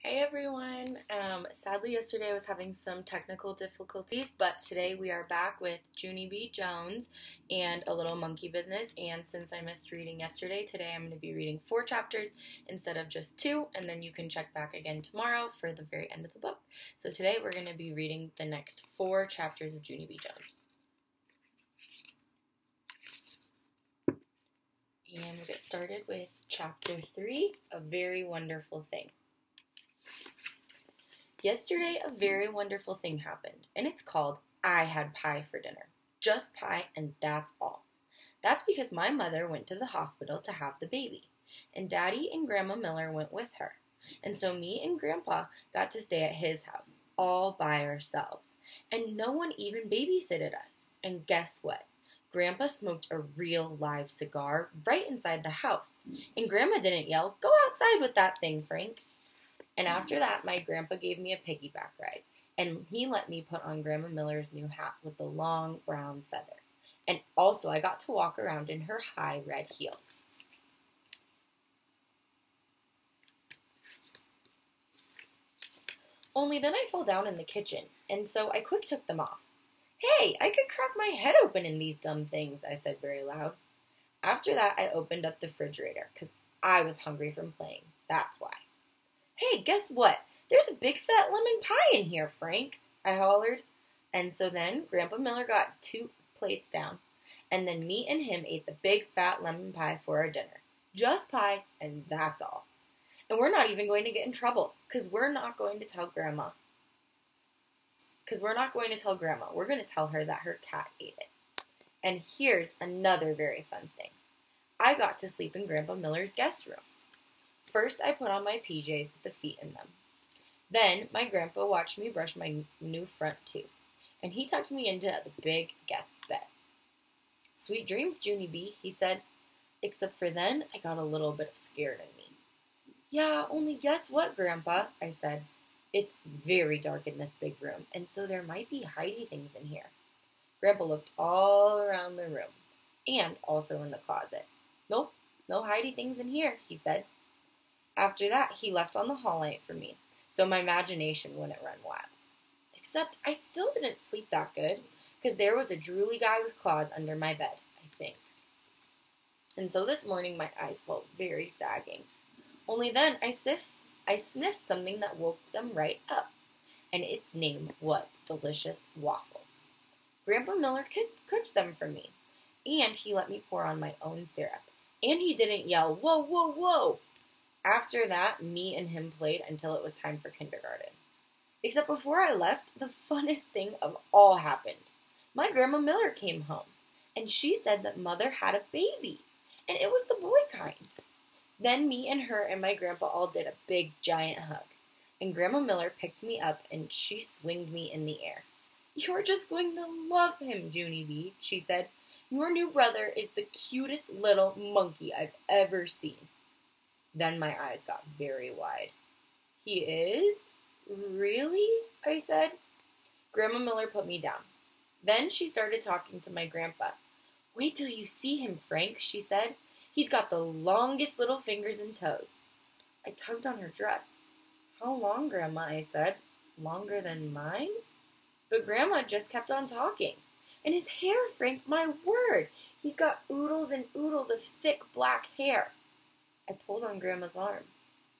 Hey everyone! Sadly yesterday I was having some technical difficulties, but today we are back with Junie B. Jones and A Little Monkey Business, and since I missed reading yesterday, today I'm going to be reading 4 chapters instead of just 2, and then you can check back again tomorrow for the very end of the book. So today we're going to be reading the next 4 chapters of Junie B. Jones. And we'll get started with chapter 3, A Very Wonderful Thing. Yesterday, a very wonderful thing happened, and it's called I Had Pie for Dinner. Just pie, and that's all. That's because my mother went to the hospital to have the baby, and Daddy and Grandma Miller went with her. And so me and Grandpa got to stay at his house, all by ourselves, and no one even babysitted us. And guess what? Grandpa smoked a real live cigar right inside the house, and Grandma didn't yell, "Go outside with that thing, Frank." And after that, my grandpa gave me a piggyback ride, and he let me put on Grandma Miller's new hat with the long brown feather. And also, I got to walk around in her high red heels. Only then I fell down in the kitchen, and so I quick took them off. "Hey, I could crack my head open in these dumb things," I said very loud. After that, I opened up the refrigerator, because I was hungry from playing. That's why. "Hey, guess what? There's a big fat lemon pie in here, Frank," I hollered. And so then Grandpa Miller got 2 plates down, and then me and him ate the big fat lemon pie for our dinner. Just pie, and that's all. And we're not even going to get in trouble, because we're not going to tell Grandma. We're going to tell her that her cat ate it. And here's another very fun thing. I got to sleep in Grandpa Miller's guest room. First, I put on my PJs with the feet in them. Then, my grandpa watched me brush my new front tooth, and he tucked me into the big guest bed. "Sweet dreams, Junie B," he said, except for then I got a little bit of scared in me. "Yeah, only guess what, Grandpa," I said. "It's very dark in this big room, and so there might be hidey things in here." Grandpa looked all around the room, and also in the closet. "Nope, no hidey things in here," he said. After that, he left on the hall light for me, so my imagination wouldn't run wild. Except I still didn't sleep that good, because there was a drooly guy with claws under my bed, I think. And so this morning, my eyes felt very sagging. Only then, I sniffed something that woke them right up, and its name was Delicious Waffles. Grandpa Miller cooked them for me, and he let me pour on my own syrup, and he didn't yell, "Whoa, whoa, whoa!" After that, me and him played until it was time for kindergarten. Except before I left, the funnest thing of all happened. My Grandma Miller came home, and she said that Mother had a baby, and it was the boy kind. Then me and her and my grandpa all did a big, giant hug, and Grandma Miller picked me up and she swinged me in the air. "You're just going to love him, Junie B," she said. "Your new brother is the cutest little monkey I've ever seen." Then my eyes got very wide. "He is? Really?" I said. Grandma Miller put me down. Then she started talking to my grandpa. "Wait till you see him, Frank," she said. "He's got the longest little fingers and toes." I tugged on her dress. "How long, Grandma?" I said. "Longer than mine?" But Grandma just kept on talking. "And his hair, Frank, my word! He's got oodles and oodles of thick black hair." I pulled on Grandma's arm.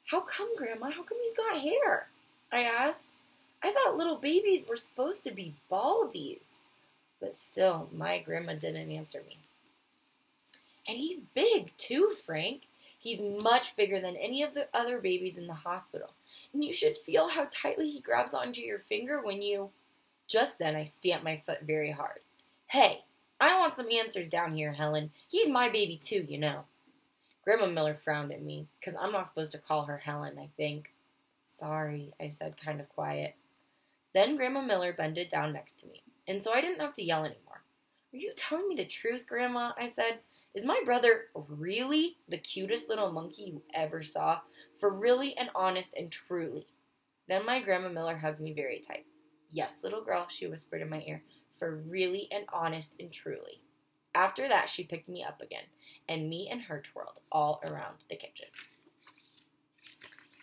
"How come, Grandma? How come he's got hair?" I asked. "I thought little babies were supposed to be baldies." But still, my grandma didn't answer me. "And he's big, too, Frank. He's much bigger than any of the other babies in the hospital. And you should feel how tightly he grabs onto your finger when you—" Just then, I stamped my foot very hard. "Hey, I want some answers down here, Helen. He's my baby, too, you know." Grandma Miller frowned at me, because I'm not supposed to call her Helen, I think. "Sorry," I said, kind of quiet. Then Grandma Miller bended down next to me, and so I didn't have to yell anymore. "Are you telling me the truth, Grandma?" I said. "Is my brother really the cutest little monkey you ever saw? For really and honest and truly?" Then my Grandma Miller hugged me very tight. "Yes, little girl," she whispered in my ear, "for really and honest and truly." After that, she picked me up again, and me and her twirled all around the kitchen.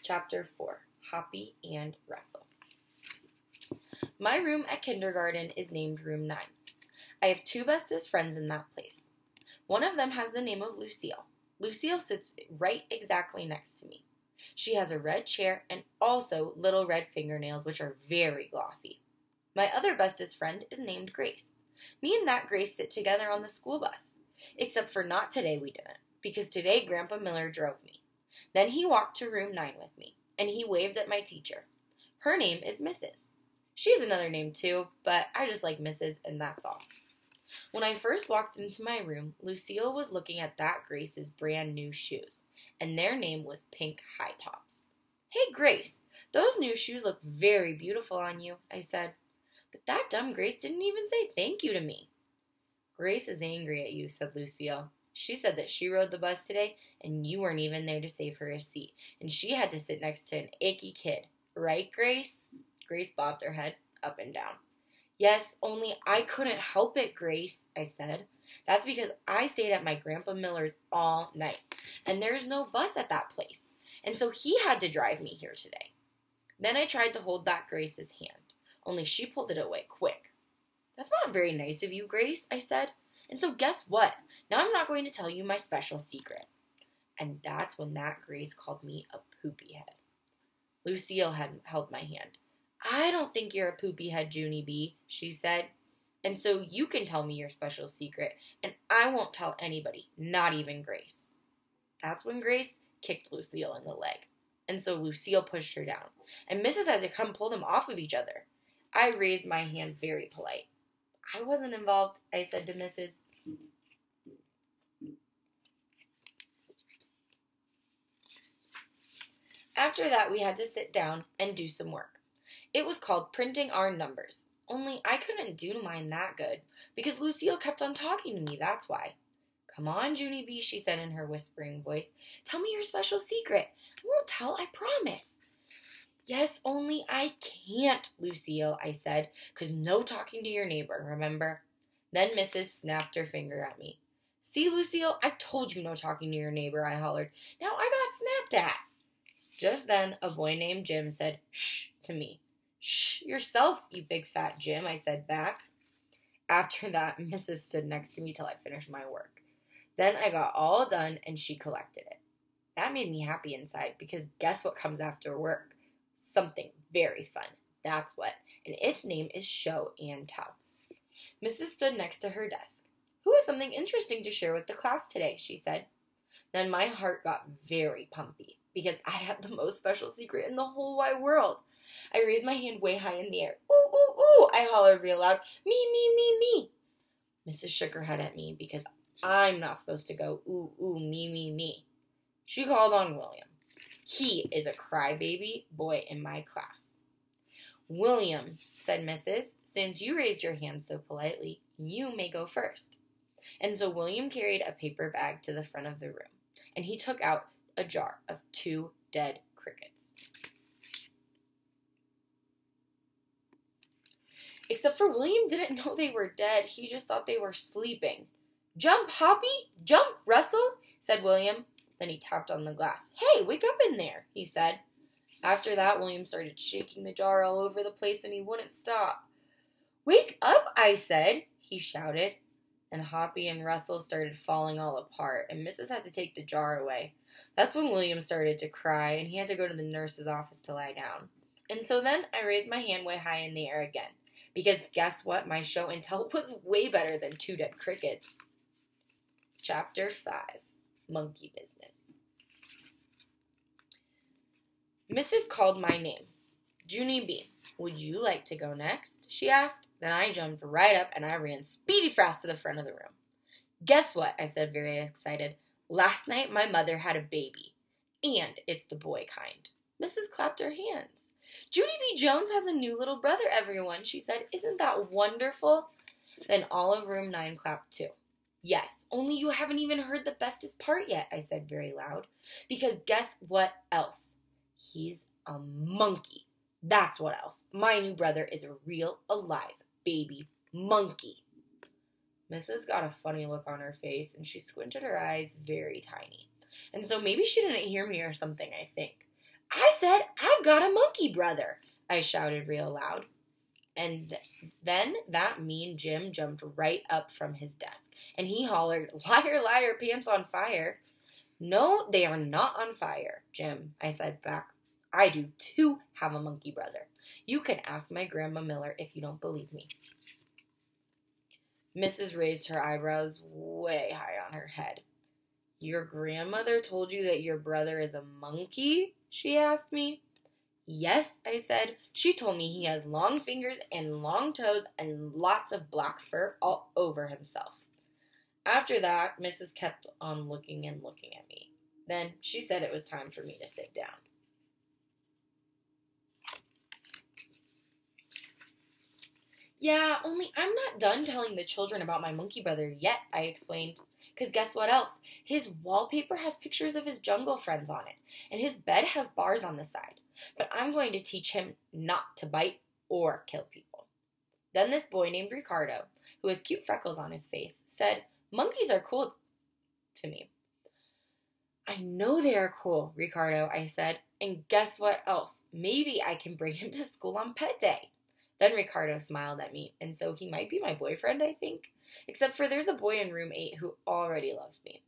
Chapter 4, Hoppy and Russell. My room at kindergarten is named Room 9. I have two bestest friends in that place. One of them has the name of Lucille. Lucille sits right exactly next to me. She has a red chair and also little red fingernails, which are very glossy. My other bestest friend is named Grace. Me and that Grace sit together on the school bus. Except for not today we didn't, because today Grandpa Miller drove me. Then he walked to Room 9 with me, and he waved at my teacher. Her name is Mrs. She has another name too, but I just like Mrs., and that's all. When I first walked into my room, Lucille was looking at that Grace's brand new shoes, and their name was Pink High Tops. "Hey, Grace, those new shoes look very beautiful on you," I said. But that dumb Grace didn't even say thank you to me. "Grace is angry at you," said Lucille. "She said that she rode the bus today, and you weren't even there to save her a seat, and she had to sit next to an icky kid. Right, Grace?" Grace bobbed her head up and down. "Yes, only I couldn't help it, Grace," I said. "That's because I stayed at my Grandpa Miller's all night, and there's no bus at that place, and so he had to drive me here today." Then I tried to hold back Grace's hand, only she pulled it away quick. "That's not very nice of you, Grace," I said. "And so guess what? Now I'm not going to tell you my special secret." And that's when that Grace called me a poopy head. Lucille had held my hand. "I don't think you're a poopy head, Junie B," she said. "And so you can tell me your special secret, and I won't tell anybody, not even Grace." That's when Grace kicked Lucille in the leg. And so Lucille pushed her down, and Mrs. had to come pull them off of each other. I raised my hand very polite. "I wasn't involved," I said to Mrs. After that, we had to sit down and do some work. It was called printing our numbers, only I couldn't do mine that good, because Lucille kept on talking to me, that's why. "Come on, Junie B," she said in her whispering voice. "Tell me your special secret. I won't tell, I promise." "Yes, only I can't, Lucille," I said, "'cause no talking to your neighbor, remember?" Then Mrs. snapped her finger at me. "See, Lucille, I told you no talking to your neighbor," I hollered. "Now I got snapped at." Just then, a boy named Jim said, "Shh," to me. "Shh yourself, you big fat Jim," I said back. After that, Mrs. stood next to me till I finished my work. Then I got all done and she collected it. That made me happy inside, because guess what comes after work? Something very fun. That's what. And its name is show and tell. Mrs. stood next to her desk. "Who has something interesting to share with the class today?" she said. Then my heart got very pumpy, because I had the most special secret in the whole wide world. I raised my hand way high in the air. "Ooh, ooh, ooh," I hollered real loud. "Me, me, me, me." Mrs. shook her head at me, because I'm not supposed to go, "Ooh, ooh, me, me, me." She called on William. He is a crybaby boy in my class. "William," said Mrs., "since you raised your hand so politely, you may go first." And so William carried a paper bag to the front of the room, and he took out a jar of 2 dead crickets. Except for William didn't know they were dead. He just thought they were sleeping. "Jump, Hoppy! Jump, Russell!" said William. Then he tapped on the glass. "Hey, wake up in there," he said. After that, William started shaking the jar all over the place, and he wouldn't stop. "Wake up, I said," he shouted. And Hoppy and Russell started falling all apart, and Mrs. had to take the jar away. That's when William started to cry, and he had to go to the nurse's office to lie down. And so then I raised my hand way high in the air again, because guess what? My show and tell was way better than 2 dead crickets. Chapter 5, Monkey Business. Mrs. called my name. "Junie B, would you like to go next?" she asked. Then I jumped right up and I ran speedy fast to the front of the room. "Guess what?" I said, very excited. "Last night my mother had a baby, and it's the boy kind." Mrs. clapped her hands. "Junie B. Jones has a new little brother, everyone," she said. "Isn't that wonderful?" Then all of room 9 clapped too. "Yes, only you haven't even heard the bestest part yet," I said very loud. "Because guess what else? He's a monkey. That's what else. My new brother is a real, alive, baby monkey." Mrs. got a funny look on her face, and she squinted her eyes very tiny. And so maybe she didn't hear me or something, I think. I said, I've got a monkey brother, I shouted real loud. And then that mean Jim jumped right up from his desk, and he hollered, liar, liar, pants on fire. No, they are not on fire, Jim, I said back. I do too have a monkey brother. You can ask my Grandma Miller if you don't believe me. Mrs. raised her eyebrows way high on her head. Your grandmother told you that your brother is a monkey? She asked me. Yes, I said. She told me he has long fingers and long toes and lots of black fur all over himself. After that, Mrs. kept on looking and looking at me. Then she said it was time for me to sit down. Yeah, only I'm not done telling the children about my monkey brother yet, I explained. Because guess what else? His wallpaper has pictures of his jungle friends on it, and his bed has bars on the side. But I'm going to teach him not to bite or kill people. Then this boy named Ricardo, who has cute freckles on his face, said, monkeys are cool to me. I know they are cool, Ricardo, I said. And guess what else? Maybe I can bring him to school on pet day. Then Ricardo smiled at me, and so he might be my boyfriend, I think. Except for there's a boy in room 8 who already loves me.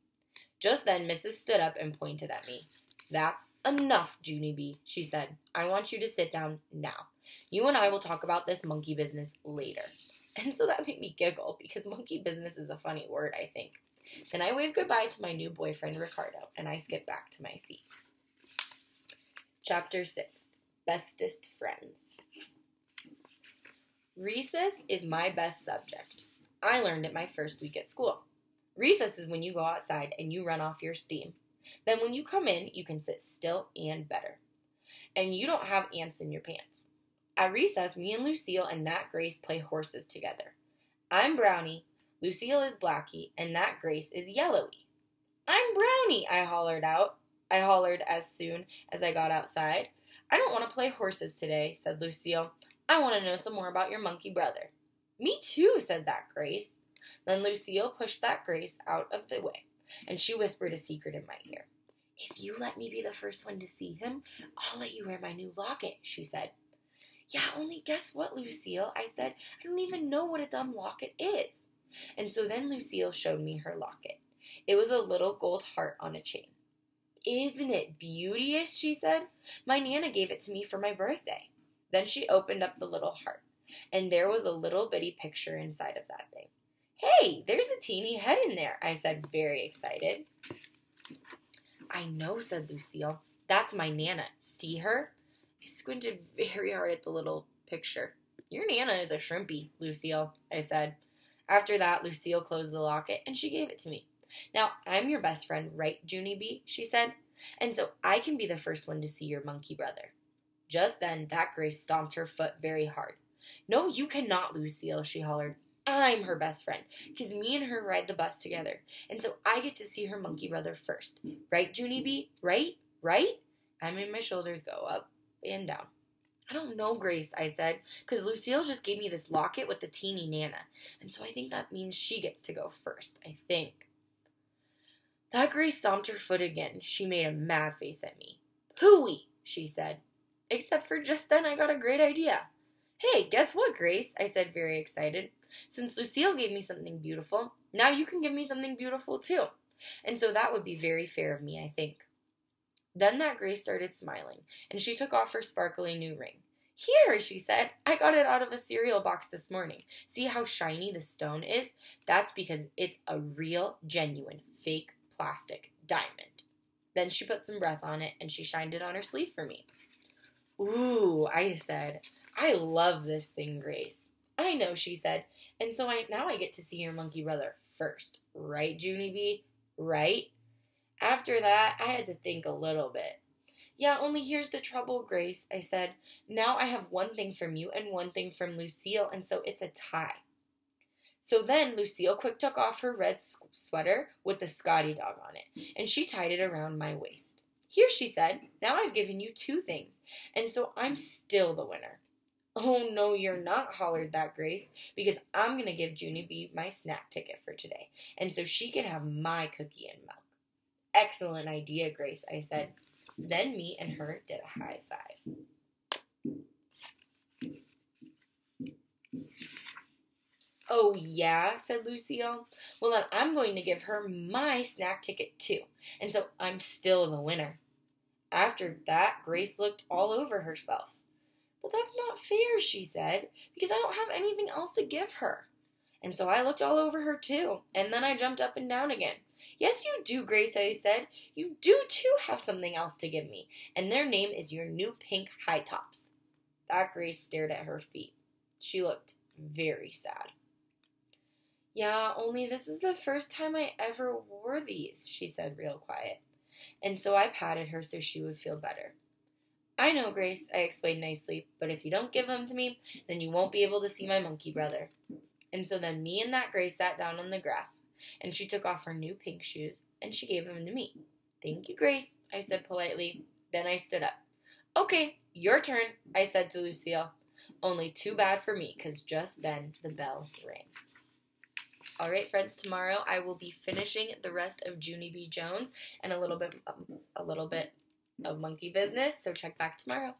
Just then, Mrs. stood up and pointed at me. That's enough, Junie B., she said. I want you to sit down now. You and I will talk about this monkey business later. And so that made me giggle, because monkey business is a funny word, I think. Then I waved goodbye to my new boyfriend, Ricardo, and I skipped back to my seat. Chapter 6, Bestest Friends. Recess is my best subject. I learned it my first week at school. Recess is when you go outside and you run off your steam. Then when you come in, you can sit still and better. And you don't have ants in your pants. At recess, me and Lucille and Nat Grace play horses together. I'm Brownie, Lucille is Blackie, and Nat Grace is Yellowy. I'm Brownie, I hollered as soon as I got outside. I don't want to play horses today, said Lucille. I want to know some more about your monkey brother. Me too, said that Grace. Then Lucille pushed that Grace out of the way, and she whispered a secret in my ear. If you let me be the first one to see him, I'll let you wear my new locket, she said. Yeah, only guess what, Lucille, I said. I don't even know what a dumb locket is. And so then Lucille showed me her locket. It was a little gold heart on a chain. Isn't it beauteous, she said. My Nana gave it to me for my birthday. Then she opened up the little heart, and there was a little bitty picture inside of that thing. Hey, there's a teeny head in there, I said, very excited. I know, said Lucille. That's my Nana. See her? I squinted very hard at the little picture. Your Nana is a shrimpy, Lucille, I said. After that, Lucille closed the locket, and she gave it to me. Now, I'm your best friend, right, Junie B., she said, and so I can be the first one to see your monkey brother. Just then, that Grace stomped her foot very hard. No, you cannot, Lucille, she hollered. I'm her best friend, because me and her ride the bus together, and so I get to see her monkey brother first. Right, Junie B? Right? Right? I made my shoulders go up and down. I don't know, Grace, I said, because Lucille just gave me this locket with the teeny Nana, and so I think that means she gets to go first, I think. That Grace stomped her foot again. She made a mad face at me. Hooey, she said. Except for just then I got a great idea. Hey, guess what, Grace? I said, very excited. Since Lucille gave me something beautiful, now you can give me something beautiful too. And so that would be very fair of me, I think. Then that Grace started smiling, and she took off her sparkly new ring. Here, she said, I got it out of a cereal box this morning. See how shiny the stone is? That's because it's a real, genuine, fake plastic diamond. Then she put some breath on it, and she shined it on her sleeve for me. Ooh, I said, I love this thing, Grace. I know, she said, and so now I get to see your monkey brother first. Right, Junie B? Right? After that, I had to think a little bit. Yeah, only here's the trouble, Grace, I said. Now I have one thing from you and one thing from Lucille, and so it's a tie. So then Lucille quick took off her red sweater with the Scotty dog on it, and she tied it around my waist. Here, she said, now I've given you two things, and so I'm still the winner. Oh, no, you're not, hollered that Grace, because I'm going to give Junie B my snack ticket for today, and so she can have my cookie and milk. Excellent idea, Grace, I said. Then me and her did a high five. Oh, yeah, said Lucille. Well, then I'm going to give her my snack ticket, too. And so I'm still the winner. After that, Grace looked all over herself. But that's not fair, she said, because I don't have anything else to give her. And so I looked all over her, too. And then I jumped up and down again. Yes, you do, Grace, I said. You do, too, have something else to give me. And their name is your new pink high tops. That Grace stared at her feet. She looked very sad. Yeah, only this is the first time I ever wore these, she said real quiet. And so I patted her so she would feel better. I know, Grace, I explained nicely, but if you don't give them to me, then you won't be able to see my monkey brother. And so then me and that Grace sat down on the grass, and she took off her new pink shoes, and she gave them to me. Thank you, Grace, I said politely. Then I stood up. Okay, your turn, I said to Lucille. Only too bad for me, because just then the bell rang. All right, friends, tomorrow I will be finishing the rest of Junie B. Jones and a little bit of Monkey Business, so check back tomorrow.